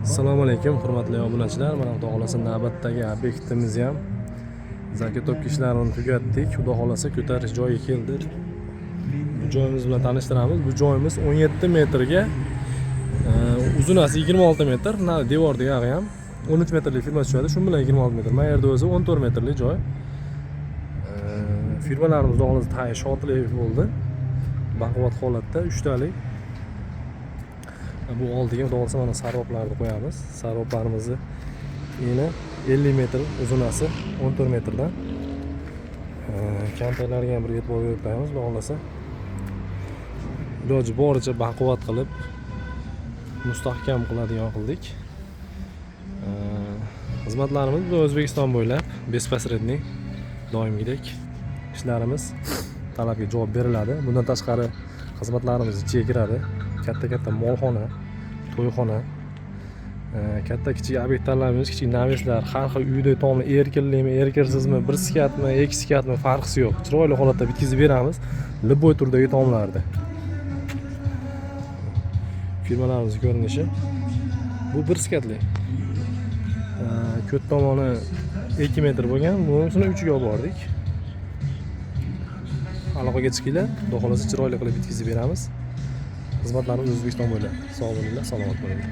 Assalomu alaykum hurmatli obunachilar. Mana xudo xolasa navbatdagi obyektimiz ham zakotobki ishlarini tugatdik. Xudo xolasa ko'tarish joyiga keldik. Bu joyimiz bilan tanishtiramiz. Bu joyimiz 17 metrga, uzunasi 26 metr, devorda yog'i ham 13 metrlik firma tushadi. Shu bilan 26 metr. Mana yerda o'zi 14 metrlik joy. Firmalarimiz xudo xolasa tayyor shotli bo'ldi. Baquvvat holatda 3 talik. Bu oldiga xudo xolasa mana sarvoblarni qo'yamiz. Sarvoblarimizni eni 50 metr, uzunasi 14 metrdan. Kamtarlarga ham bir e'tibor berib qo'yamiz. Xudo xolasa iloji boricha baquvvat qilib mustahkam qiladigan qildik. Xizmatlarimiz O'zbekiston bo'ylab bespasredniy doimgidek ishlarimiz talabga javob beriladi. Bundan tashqari xizmatlarimiz ichiga kiradi. Katta molxona, to'yxona, katta kichik obyektlarimiz, kichik naveslar, har xil uyda tomli erkinlikmi, erkinsizmi, bir skatmi, ikki skatmi farqi yo'q. Chiroyli holatda bitkazib beramiz. Liboy turdagi tomlarda. Firmalarimiz ko'rinishi bu bir skatli. Ko't tomoni 2 metr bo'lgan, bunisini 3 ga olib bordik. Aloqaga chiqinglar, xudo xolasa chiroyli qilib bitkazib beramiz. Xizmatlarimiz O'zbekiston bo'ylab. Sog' bo'linglar, salomat bo'linglar.